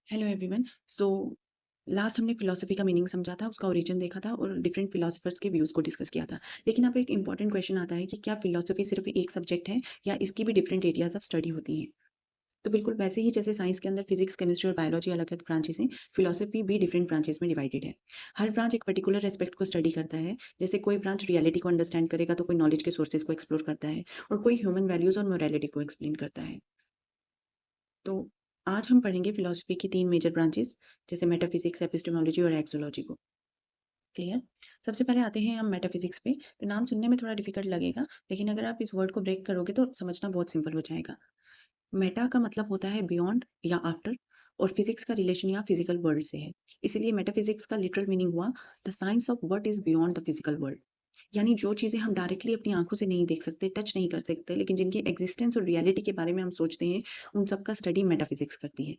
Hello everyone. So last हमने philosophy का meaning समझा था, उसका ओरिजिन देखा था और डिफरेंट फिलोसोफर्स के व्यूज़ को डिस्कस किया था। लेकिन अब एक इम्पॉर्टेंट क्वेश्चन आता है कि क्या फिलॉसफी सिर्फ एक सब्जेक्ट है या इसकी भी डिफरेंट एरियाज ऑफ स्टडी होती हैं? तो बिल्कुल वैसे ही जैसे साइंस के अंदर फिजिक्स, केमिस्ट्री और बायोलॉजी अलग-अलग ब्रांचेस हैं, फिलॉसफी भी डिफरेंट ब्रांचेस में डिवाइडेड है। हर ब्रांच एक पर्टिकुलर एस्पेक्ट को स्टडी करता है। जैसे कोई ब्रांच रियलिटी को अंडरस्टैंड करेगा तो कोई नॉलेज के सोर्सेज को एक्सप्लोर करता है और कोई ह्यूमन वैल्यूज़ और मोरालिटी को एक्सप्लेन करता है। तो आज हम पढ़ेंगे फिलॉसफी की 3 मेजर ब्रांचेस जैसे मेटाफिज़िक्स, एपिस्टेमोलॉजी और एक्सोलॉजी को। क्लियर? सबसे पहले आते हैं हम मेटाफिज़िक्स पे। तो नाम सुनने में थोड़ा डिफ़िकल्ट लगेगा, लेकिन अगर आप इस वर्ड को ब्रेक करोगे तो समझना बहुत सिंपल हो जाएगा। मेटा का मतलब होता है बियॉन्ड या आफ्टर और फिज़िक्स का रिलेशन या फिज़िकल वर्ल्ड से है। इसीलिए मेटाफिज़िक्स का लिटरल मीनिंग हुआ the science of what is beyond the physical world. यानी जो चीज़ें हम डायरेक्टली अपनी आँखों से नहीं देख सकते, टच नहीं कर सकते, लेकिन जिनकी एक्जिस्टेंस और रियलिटी के बारे में हम सोचते हैं, उन सब का स्टडी मेटाफिज़िक्स करती है।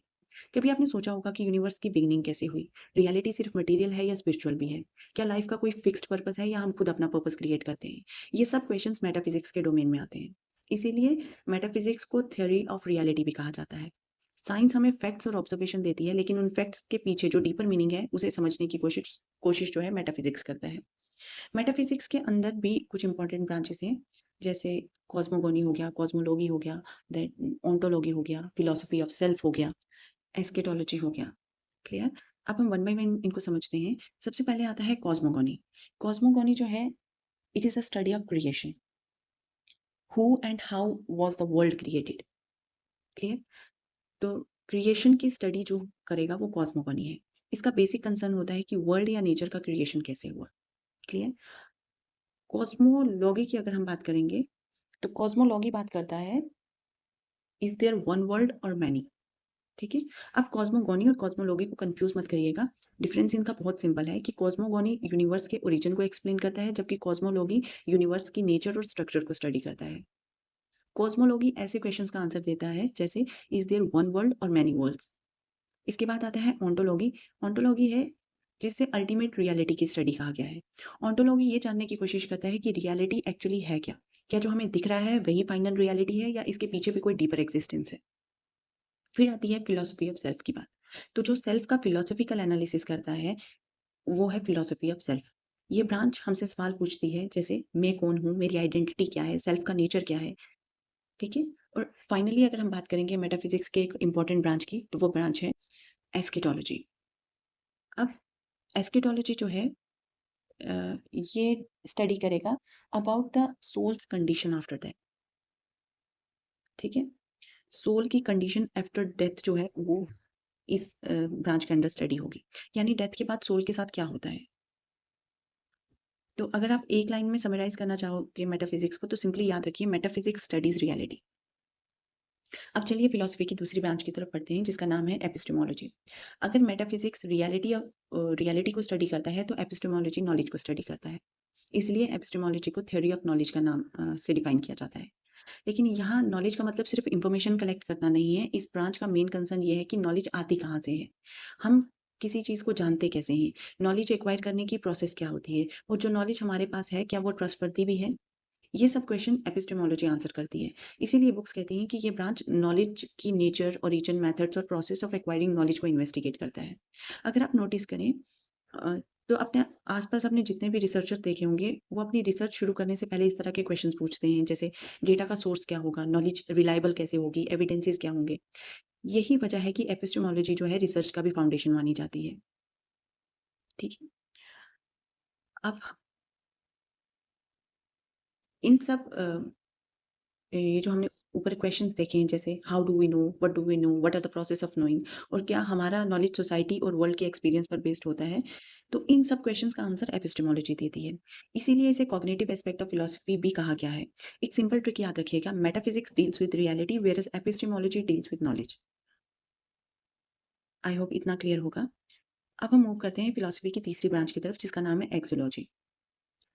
कभी आपने सोचा होगा कि यूनिवर्स की बिगिनिंग कैसे हुई? रियलिटी सिर्फ मटेरियल है या स्पिरिचुअल भी है? क्या लाइफ का कोई फिक्स्ड पर्पस है या हम खुद अपना पर्पस क्रिएट करते हैं? ये सब क्वेश्चंस मेटाफिजिक्स के डोमेन में आते हैं। इसीलिए मेटाफिजिक्स को थ्योरी ऑफ रियलिटी भी कहा जाता है। साइंस हमें फैक्ट्स और ऑब्जर्वेशन देती है, लेकिन उन फैक्ट्स के पीछे जो डीपर मीनिंग है, उसे समझने की कोशिश कोशिश जो है मेटाफिजिक्स करता है। मेटाफिजिक्स के अंदर भी कुछ इंपॉर्टेंट ब्रांचेस हैं, जैसे कॉस्मोगॉनी हो गया, कॉस्मोलॉजी हो गया, देन ओंटोलॉजी हो गया, फिलॉसफी ऑफ सेल्फ हो गया, एस्केटोलॉजी हो गया। क्लियर? अब हम वन बाय वन इनको समझते हैं। सबसे पहले आता है कॉस्मोगॉनी। कॉस्मोगॉनी जो है, it is a study of creation. Who and how was the world created? Clear? तो क्रिएशन की स्टडी जो करेगा वो कॉस्मोगॉनी है। इसका बेसिक कंसर्न होता है कि वर्ल्ड या नेचर का क्रिएशन कैसे हुआ? क्लियर? कॉस्मोलॉजी की अगर हम बात करेंगे, तो कॉस्मोलॉजी बात करता है, इज़ देयर वन वर्ल्ड और मैनी? ठीक है? आप कॉस्मोगॉनी और कॉस्मोलॉजी को कन्फ्यूज़ मत करिएगा। डिफरेंस इनका बहुत सिंपल है कि कॉस्मोगॉनी यूनिवर्स के ओरिजिन को एक्सप्लेन करता है, जबकि कॉस्मोलॉजी यूनिवर्स की नेचर और स्ट्रक्चर को स्टडी करता है। कॉस्मोलॉजी ऐसे क्वेश्चंस का आंसर देता है जैसे इज़ देयर वन वर्ल्ड और मैनी वर्ल्ड्स? इसके बाद आता है ओंटोलॉजी। ओंटोलॉजी है जिसे अल्टीमेट रियलिटी की स्टडी कहा गया है। ओंटोलॉजी ये जानने की कोशिश करता है कि रियलिटी एक्चुअली है क्या? क्या जो हमें दिख रहा है वही फाइनल रियलिटी है या इसके पीछे भी कोई डीपर एक्जिस्टेंस है? फिर आती है फिलॉसफी ऑफ सेल्फ की बात। तो जो सेल्फ का फिलॉसफिकल एनालिसिस करता है, वो है फिलॉसफी ऑफ सेल्फ। ये ब्रांच हमसे सवाल पूछती है जैसे मैं कौन हूँ? मेरी आइडेंटिटी क्या है? सेल्फ का नेचर क्या है? ठीक है? और फाइनली अगर हम बात करेंगे मेटाफिज़िक्स के एक इम्पोर्टेंट ब्रांच की, तो वो ब्रांच है एस्केटोलॉजी। अब एस्केटोलॉजी जो है, ये स्टडी करेगा about the soul's condition after death. ठीक है? सोल की कंडीशन आफ्टर डेथ जो है वो इस ब्रांच के अंडर स्टडी होगी। यानी डेथ के बाद सोल के साथ क्या होता है? तो अगर आप एक लाइन में समराइज़ करना चाहोगे मेटाफिज़िक्स को, तो सिंपली याद रखिए, मेटाफिज़िक्स स्टडीज़ रियलिटी। अब चलिए फिलॉसफी की दूसरी ब्रांच की तरफ बढ़ते हैं जिसका नाम है एपिस्टेमोलॉजी। अगर मेटाफिज़िक्स रियलिटी को स्टडी करता है, तो एपिस्टेमोलॉजी नॉलेज को स्टडी करता है। इसलिए एपिस्टेमोलॉजी को थ्योरी ऑफ नॉलेज का नाम से डिफाइन किया जाता है। लेकिन यहाँ नॉलेज का मतलब सिर्फ इन्फॉर्मेशन कलेक्ट करना नहीं है। इस ब्रांच का मेन कंसर्न ये है कि नॉलेज आती कहाँ से है? हम किसी चीज़ को जानते कैसे हैं? नॉलेज एक्वायर करने की प्रोसेस क्या होती है? और जो नॉलेज हमारे पास है, क्या वो ट्रस्टवर्दी भी है? ये सब क्वेश्चन एपिस्टेमोलॉजी आंसर करती है। इसीलिए बुक्स कहती हैं कि ये ब्रांच नॉलेज की नेचर, ओरिजिन, मेथड्स और प्रोसेस ऑफ एक्वायरिंग नॉलेज को इन्वेस्टिगेट करता है। अगर आप नोटिस करें, अ, तो अपने आस-पास आपने जितने भी रिसर्चर देखे होंगे, वो अपनी रिसर्च शुरू करने से पहले इस तरह के क्वेश्चंस पूछते हैं, जैसे डेटा का सोर्स क्या होगा? नॉलेज रिलायबल कैसे होगी? एविडेंसेस क्या होंगे? यही वजह है कि एपिस्टेमोलॉजी जो है रिसर्च का भी फाउंडेशन मानी जाती है। ठीक है? अब इन सब ये जो हमने ऊपर क्वेश्चंस देखे हैं, जैसे how do we know, what do we know, what are the process of knowing, और क्या हमारा नॉलेज सोसाइटी और वर्ल्ड के एक्सपीरियंस पर बेस्ड होता है, तो इन सब क्वेश्चंस का आंसर एपिस्टेमोलॉजी देती है। इसीलिए इसे कॉग्निटिव एस्पेक्ट ऑफ फिलॉसफी भी कहा गया है। एक सिंपल ट्रिक याद रखिएगा, metaphysics deals with reality whereas epistemology deals with knowledge. I hope इतना क्लियर होगा। अब हम मूव करते हैं फिलॉसफी की तीसरी ब्रांच की तरफ जिसका नाम है एक्सोलॉजी।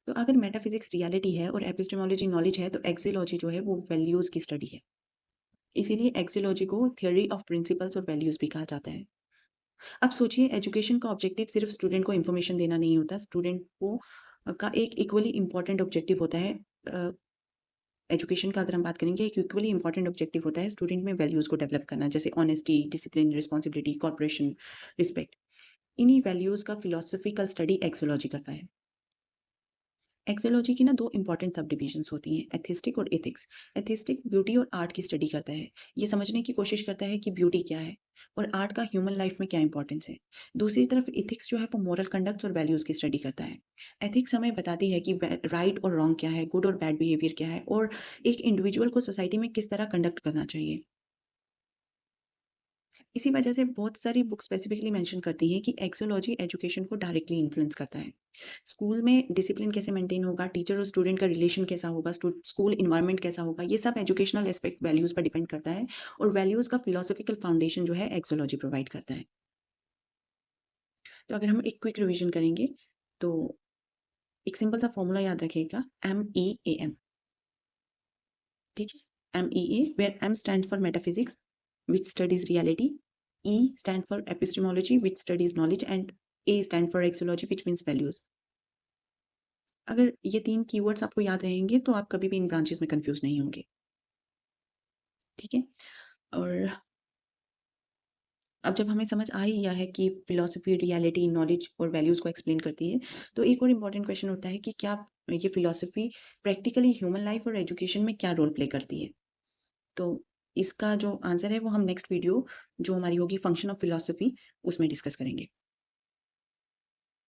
तो अगर मेटाफिजिक्स रियलिटी है और एपिस्टेमोलॉजी नॉलेज है, तो एक्सियोलॉजी जो है वो वैल्यूज की स्टडी है। इसीलिए एक्सियोलॉजी को थ्योरी ऑफ प्रिंसिपल्स और वैल्यूज भी कहा जाता है। अब सोचिए, एजुकेशन का ऑब्जेक्टिव सिर्फ स्टूडेंट को इन्फॉर्मेशन देना नहीं होता, स्टूडेंट को का एक इक्वली इम्पोर्टेंट ऑब्जेक्टिव होता है एजुकेशन का अगर हम बात करेंगे, एक इक्वली इंपॉर्टेंट ऑब्जेक्टिव होता है स्टूडेंट में वैल्यूज़ को डेवलप करना, जैसे honesty, discipline, responsibility, corporation, respect. इन्हीं वैल्यूज़ का फिलॉसफिकल स्टडी एक्सोलॉजी करता है। एक्सोलॉजी की ना 2 इंपॉर्टेंट सब डिविजन्स होती हैं, एथिस्टिक और एथिक्स। एथिस्टिक ब्यूटी और आर्ट की स्टडी करता है। ये समझने की कोशिश करता है कि ब्यूटी क्या है और आर्ट का ह्यूमन लाइफ में क्या इंपॉर्टेंस है। दूसरी तरफ एथिक्स जो है वो मोरल कंडक्ट्स और वैल्यूज़ की स्टडी करता है। एथिक्स हमें बताती है कि राइट और रॉन्ग क्या है, गुड और बैड बिहेवियर क्या है और एक इंडिविजुअल को सोसाइटी में किस तरह कंडक्ट करना चाहिए। इसी वजह से बहुत सारी बुक स्पेसिफिकली मेंशन करती हैं कि एक्सोलॉजी एजुकेशन को डायरेक्टली इन्फ्लुएंस करता है। स्कूल में डिसिप्लिन कैसे मेंटेन होगा, टीचर और स्टूडेंट का रिलेशन कैसा होगा, स्कूल इन्वायरमेंट कैसा होगा, ये सब एजुकेशनल एस्पेक्ट वैल्यूज़ पर डिपेंड करता है और वैल्यूज़ का फिलॉसफिकल फाउंडेशन जो है एक्सोलॉजी प्रोवाइड करता है। तो अगर हम एक क्विक रिवीजन करेंगे तो एक सिंपल सा फॉर्मूला याद रखिएगा, MEAM, ठीक है? MEA where M stands for metaphysics which studies reality, E stand for epistemology which studies knowledge and A stand for axiology which means values। अगर ये 3 कीवर्ड्स आपको याद रहेंगे तो आप कभी भी इन ब्रांचेस में कन्फ्यूज़ नहीं होंगे, ठीक है? और अब जब हमें समझ आ ही गया है कि फिलॉसफी, रियलिटी, नॉलेज और वैल्यूज़ को एक्सप्लेन करती है, तो एक और इम्पोर्टेंट क्वेश्चन होता है कि क्या ये फिलॉसफी प्रैक्टिकली ह्यूमन लाइफ और एजुकेशन में क्या रोल प्ले करती है? तो इसका जो आंसर है वो हम नेक्स्ट वीडियो जो हमारी होगी फंक्शन ऑफ फिलॉसफी उसमें डिस्कस करेंगे।